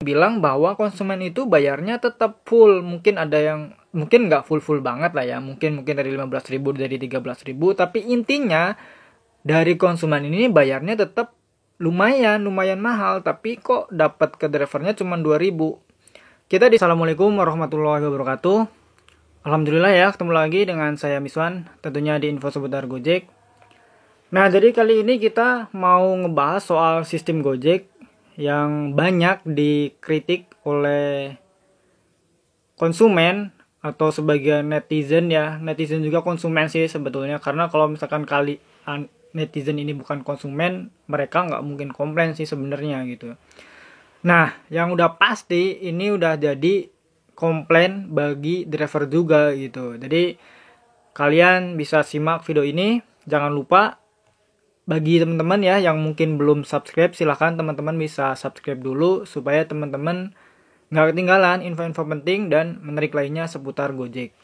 bilang bahwa konsumen itu bayarnya tetap full. Mungkin ada yang mungkin nggak full banget lah ya, mungkin dari 15.000, dari 13.000, tapi intinya dari konsumen ini bayarnya tetap lumayan mahal, tapi kok dapat ke drivernya cuma 2.000. Assalamualaikum warahmatullahi wabarakatuh. Alhamdulillah ya, ketemu lagi dengan saya Miswan, tentunya di info seputar Gojek. Nah, jadi kali ini kita mau ngebahas soal sistem Gojek yang banyak dikritik oleh konsumen atau sebagian netizen ya. Netizen juga konsumen sih sebetulnya, karena kalau misalkan netizen ini bukan konsumen, mereka nggak mungkin komplain sih sebenarnya gitu. Nah, yang udah pasti ini udah jadi komplain bagi driver juga gitu. Jadi kalian bisa simak video ini. Jangan lupa, bagi teman-teman ya yang mungkin belum subscribe, silahkan teman-teman bisa subscribe dulu supaya teman-teman nggak ketinggalan info-info penting dan menarik lainnya seputar Gojek.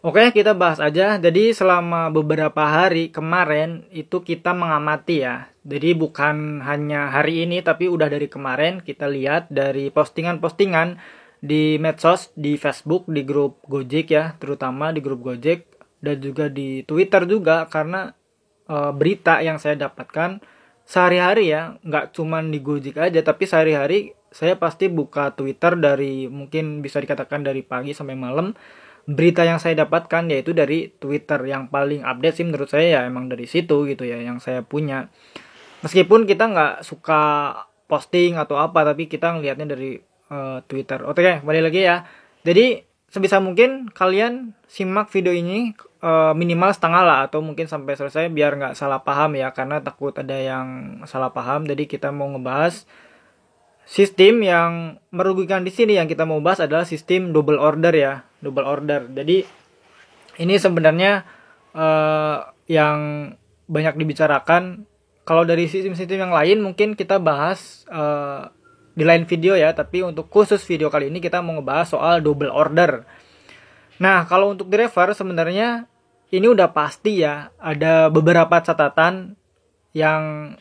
Oke, kita bahas aja. Jadi selama beberapa hari kemarin itu kita mengamati ya. Jadi bukan hanya hari ini, tapi udah dari kemarin kita lihat dari postingan-postingan di medsos, di Facebook, di grup Gojek ya, terutama di grup Gojek, dan juga di Twitter juga, karena berita yang saya dapatkan sehari-hari ya, nggak cuman di Gojek aja, tapi sehari-hari saya pasti buka Twitter dari, mungkin bisa dikatakan dari pagi sampai malam. Berita yang saya dapatkan yaitu dari Twitter. Yang paling update sih menurut saya ya emang dari situ gitu ya, yang saya punya. Meskipun kita nggak suka posting atau apa, tapi kita ngelihatnya dari Twitter. Oke, kembali lagi ya. Jadi sebisa mungkin kalian simak video ini minimal setengah lah, atau mungkin sampai selesai biar nggak salah paham ya, karena takut ada yang salah paham. Jadi kita mau ngebahas sistem yang merugikan di sini. Yang kita mau bahas adalah sistem double order ya, double order. Jadi ini sebenarnya yang banyak dibicarakan. Kalau dari sistem-sistem yang lain mungkin kita bahas di lain video ya, tapi untuk khusus video kali ini kita mau ngebahas soal double order. Nah, kalau untuk driver sebenarnya ini udah pasti ya, ada beberapa catatan yang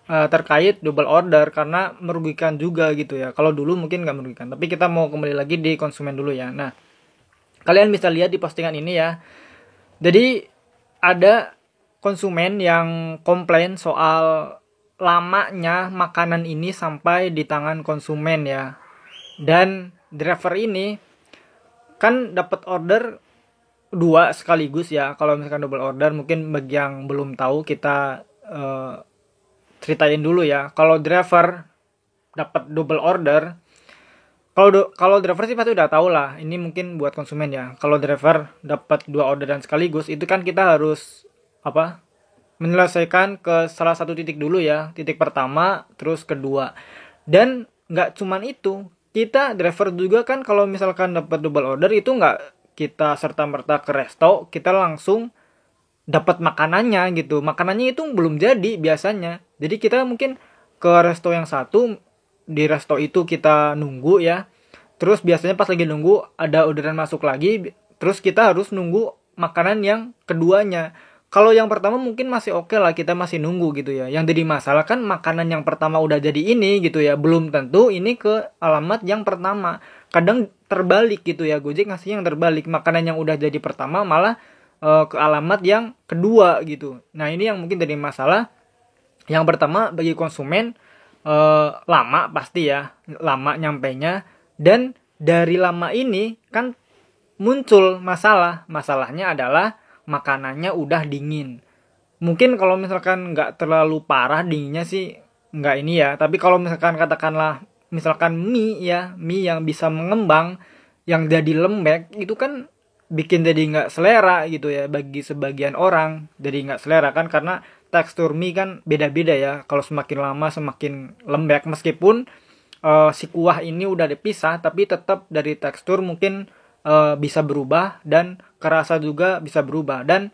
terkait double order, karena merugikan juga gitu ya. Kalau dulu mungkin nggak merugikan, tapi kita mau kembali lagi di konsumen dulu ya. Nah, kalian bisa lihat di postingan ini ya. Jadi ada konsumen yang komplain soal lamanya makanan ini sampai di tangan konsumen ya. Dan driver ini kan dapat order 2 sekaligus ya. Kalau misalkan double order, mungkin bagi yang belum tahu kita ceritain dulu ya. Kalau driver dapat double order, kalau driver sih pasti udah tahu lah. Ini mungkin buat konsumen ya. Kalau driver dapat 2 orderan sekaligus, itu kan kita harus menyelesaikan ke salah satu titik dulu ya. Titik pertama, terus kedua. Dan nggak cuman itu, kita driver juga kan kalau misalkan dapat double order itu nggak kita serta-merta ke resto, kita langsung dapat makanannya gitu. Makanannya itu belum jadi biasanya. Jadi kita mungkin ke resto yang satu, di resto itu kita nunggu ya. Terus biasanya pas lagi nunggu ada orderan masuk lagi, terus kita harus nunggu makanan yang keduanya. Kalau yang pertama mungkin masih oke lah, kita masih nunggu gitu ya. Yang jadi masalah kan makanan yang pertama udah jadi ini gitu ya, belum tentu ini ke alamat yang pertama. Kadang terbalik gitu ya, Gojek ngasih yang terbalik, makanan yang udah jadi pertama malah ke alamat yang kedua gitu. Nah, ini yang mungkin jadi masalah. Yang pertama, bagi konsumen lama pasti ya, lama nyampainya. Dan dari lama ini kan muncul masalahnya adalah makanannya udah dingin. Mungkin kalau misalkan nggak terlalu parah dinginnya sih nggak ini ya, tapi kalau misalkan katakanlah misalkan mie yang bisa mengembang, yang jadi lembek, itu kan bikin jadi nggak selera gitu ya. Bagi sebagian orang jadi nggak selera kan, karena tekstur mie kan beda-beda ya. Kalau semakin lama semakin lembek, meskipun si kuah ini udah dipisah, tapi tetap dari tekstur mungkin bisa berubah, dan kerasa juga bisa berubah. Dan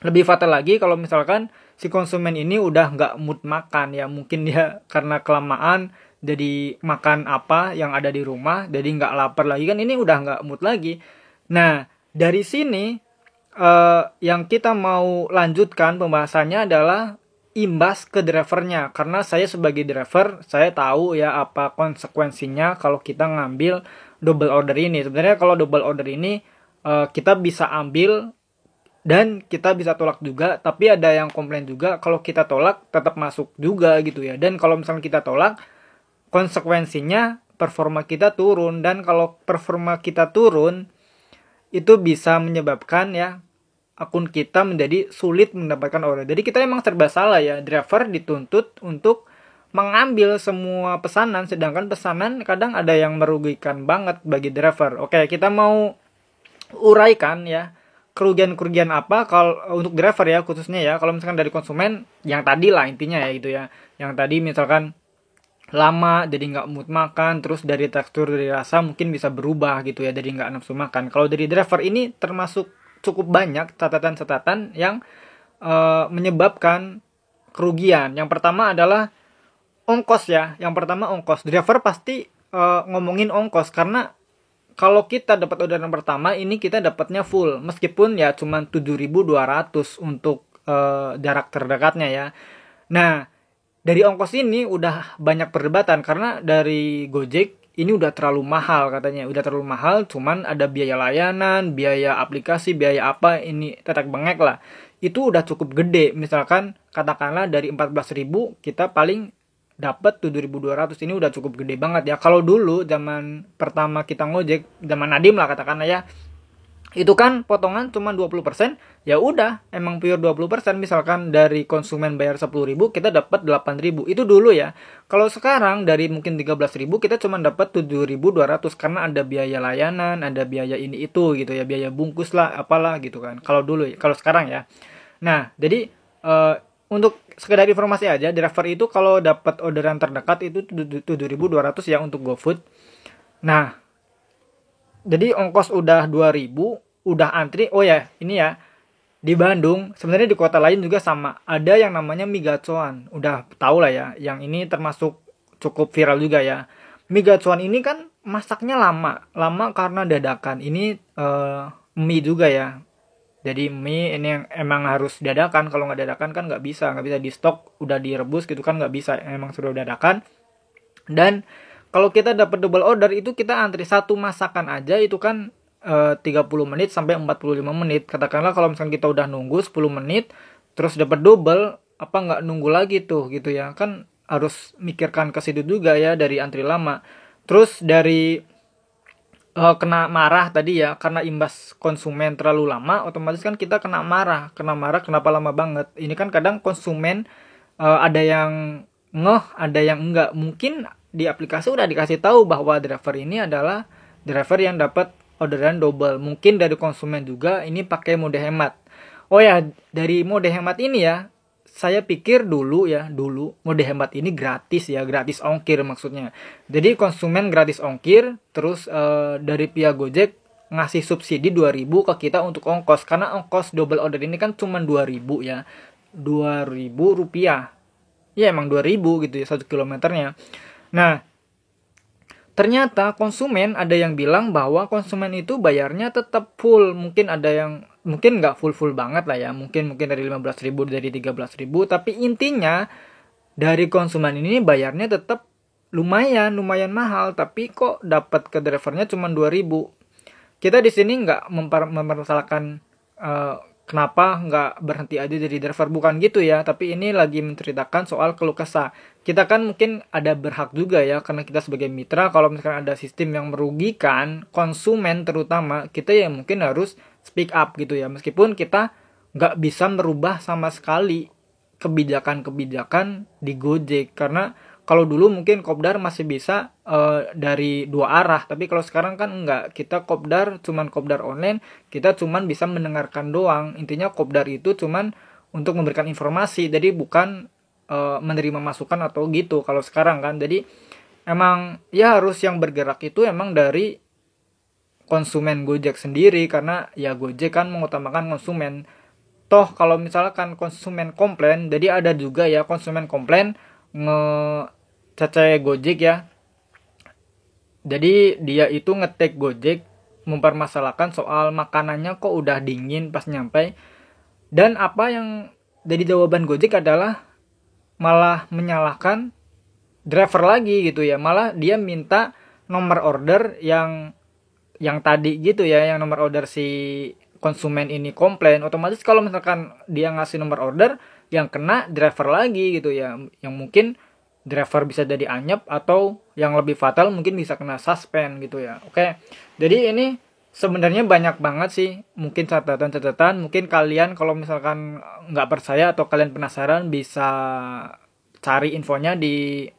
lebih fatal lagi kalau misalkan si konsumen ini udah nggak mood makan ya, mungkin dia karena kelamaan jadi makan apa yang ada di rumah, jadi nggak lapar lagi kan, ini udah nggak mood lagi. Nah, dari sini yang kita mau lanjutkan pembahasannya adalah imbas ke drivernya, karena saya sebagai driver saya tahu ya apa konsekuensinya kalau kita ngambil double order ini. Sebenarnya kalau double order ini kita bisa ambil dan kita bisa tolak juga, tapi ada yang komplain juga kalau kita tolak tetap masuk juga gitu ya. Dan kalau misalnya kita tolak, konsekuensinya performa kita turun, dan kalau performa kita turun itu bisa menyebabkan ya akun kita menjadi sulit mendapatkan order. Jadi kita emang serba salah ya, driver dituntut untuk mengambil semua pesanan, sedangkan pesanan kadang ada yang merugikan banget bagi driver. Oke, kita mau uraikan ya kerugian-kerugian apa kalau untuk driver ya khususnya ya. Kalau misalkan dari konsumen yang tadi lah intinya ya gitu ya, yang tadi misalkan lama jadi nggak mood makan, terus dari tekstur dari rasa mungkin bisa berubah gitu ya, jadi nggak nafsu makan. Kalau dari driver ini termasuk cukup banyak catatan-catatan yang menyebabkan kerugian. Yang pertama adalah ongkos ya. Yang pertama ongkos. Driver pasti ngomongin ongkos, karena kalau kita dapat orderan pertama ini kita dapatnya full, meskipun ya cuma 7.200 untuk jarak terdekatnya ya. Nah, dari ongkos ini udah banyak perdebatan, karena dari Gojek ini udah terlalu mahal katanya. Udah terlalu mahal, cuman ada biaya layanan, biaya aplikasi, biaya apa ini tetek bengek lah. Itu udah cukup gede. Misalkan katakanlah dari 14.000 kita paling dapat 7.200, ini udah cukup gede banget ya. Kalau dulu zaman pertama kita ngojek, zaman Nadim lah katakanlah ya, itu kan potongan cuma 20%, ya udah emang pure 20%. Misalkan dari konsumen bayar 10.000 kita dapat 8.000, itu dulu ya. Kalau sekarang dari mungkin 13.000 kita cuma dapat 7.200, karena ada biaya layanan, ada biaya ini itu gitu ya, biaya bungkus lah apalah gitu kan. Kalau dulu ya, kalau sekarang ya. Nah, jadi untuk sekedar informasi aja, driver itu kalau dapat orderan terdekat itu 7.200 ya untuk GoFood. Nah, jadi ongkos udah 2.000, udah antri. Oh ya, ini ya, di Bandung, sebenarnya di kota lain juga sama. Ada yang namanya mie gacoan. Udah tau lah ya, yang ini termasuk cukup viral juga ya. Mie gacoan ini kan masaknya lama. Lama karena dadakan. Ini mie juga ya. Jadi mie ini yang emang harus dadakan. Kalau nggak dadakan kan nggak bisa di stok udah direbus gitu kan, nggak bisa. Emang sudah dadakan. Dan kalau kita dapat double order itu kita antri satu masakan aja itu kan 30 menit sampai 45 menit. Katakanlah kalau misalnya kita udah nunggu 10 menit terus dapat double, apa nggak nunggu lagi tuh gitu ya. Kan harus mikirkan ke situ juga ya, dari antri lama. Terus dari kena marah tadi ya, karena imbas konsumen terlalu lama, otomatis kan kita kena marah kenapa lama banget. Ini kan kadang konsumen ada yang ngeh, ada yang enggak. Mungkin di aplikasi udah dikasih tahu bahwa driver ini adalah driver yang dapat orderan double. Mungkin dari konsumen juga ini pakai mode hemat. Oh ya, dari mode hemat ini ya, saya pikir dulu mode hemat ini gratis ya, gratis ongkir maksudnya. Jadi konsumen gratis ongkir, terus dari pihak Gojek ngasih subsidi 2.000 ke kita untuk ongkos, karena ongkos double order ini kan cuma 2.000 ya, 2.000 rupiah. Ya emang 2.000 gitu ya 1 kilometernya. Nah, ternyata konsumen ada yang bilang bahwa konsumen itu bayarnya tetap full. Mungkin ada yang mungkin nggak full banget lah ya, mungkin dari 15.000, dari 13.000, tapi intinya dari konsumen ini bayarnya tetap lumayan mahal, tapi kok dapat ke drivernya cuma 2.000. Kita di sini nggak mempermasalahkan kenapa nggak berhenti aja jadi driver, bukan gitu ya, tapi ini lagi menceritakan soal keluh kesah. Kita kan mungkin ada berhak juga ya, karena kita sebagai mitra, kalau misalkan ada sistem yang merugikan konsumen terutama, kita ya mungkin harus speak up gitu ya, meskipun kita nggak bisa merubah sama sekali kebijakan-kebijakan di Gojek. Karena kalau dulu mungkin kopdar masih bisa dari dua arah, tapi kalau sekarang kan enggak. Kita cuman kopdar online, kita cuman bisa mendengarkan doang. Intinya kopdar itu cuman untuk memberikan informasi, jadi bukan menerima masukan atau gitu kalau sekarang kan. Jadi emang ya harus yang bergerak itu emang dari konsumen Gojek sendiri, karena ya Gojek kan mengutamakan konsumen. Toh kalau misalkan konsumen komplain, jadi ada juga ya konsumen komplain ngecece Gojek ya. Jadi dia itu ngetek Gojek mempermasalahkan soal makanannya kok udah dingin pas nyampe. Dan apa yang jadi jawaban Gojek adalah malah menyalahkan driver lagi gitu ya, malah dia minta nomor order yang tadi gitu ya, yang nomor order si konsumen ini komplain. Otomatis kalau misalkan dia ngasih nomor order, yang kena driver lagi gitu ya, yang mungkin driver bisa jadi anyep, atau yang lebih fatal mungkin bisa kena suspend gitu ya. Oke, jadi ini sebenarnya banyak banget sih mungkin catatan-catatan. Mungkin kalian kalau misalkan nggak percaya atau kalian penasaran, bisa cari infonya di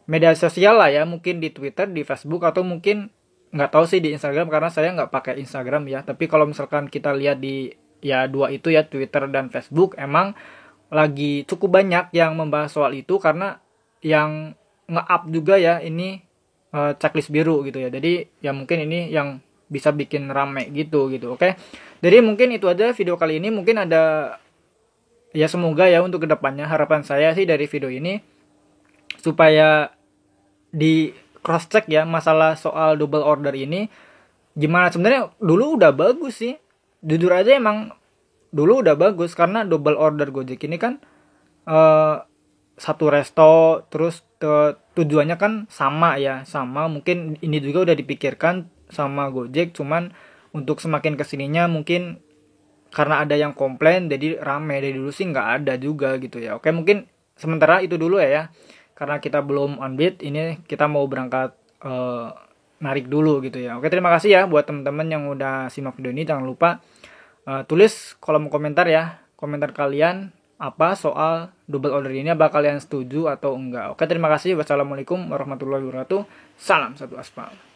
media sosial lah ya, mungkin di Twitter, di Facebook, atau mungkin nggak tahu sih di Instagram karena saya nggak pakai Instagram ya. Tapi kalau misalkan kita lihat di ya dua itu ya, Twitter dan Facebook, emang lagi cukup banyak yang membahas soal itu, karena yang nge-up juga ya ini checklist biru gitu ya. Jadi ya mungkin ini yang bisa bikin rame gitu. Oke, jadi mungkin itu aja video kali ini. Mungkin ada ya, semoga ya untuk kedepannya, harapan saya sih dari video ini supaya di cross check ya masalah soal double order ini gimana. Sebenarnya dulu udah bagus sih, jujur aja emang dulu udah bagus, karena double order Gojek ini kan eh, satu resto, terus tujuannya kan sama ya, sama. Mungkin ini juga udah dipikirkan sama Gojek, cuman untuk semakin kesininya mungkin karena ada yang komplain jadi rame. Dari dulu sih nggak ada juga gitu ya. Oke, mungkin sementara itu dulu ya, karena kita belum on beat, ini kita mau berangkat narik dulu gitu ya. Oke, terima kasih ya buat teman-teman yang udah simak video ini. Jangan lupa tulis kolom komentar ya, komentar kalian apa soal double order ini, apa kalian setuju atau enggak. Oke, terima kasih. Wassalamualaikum warahmatullahi wabarakatuh. Salam satu aspal.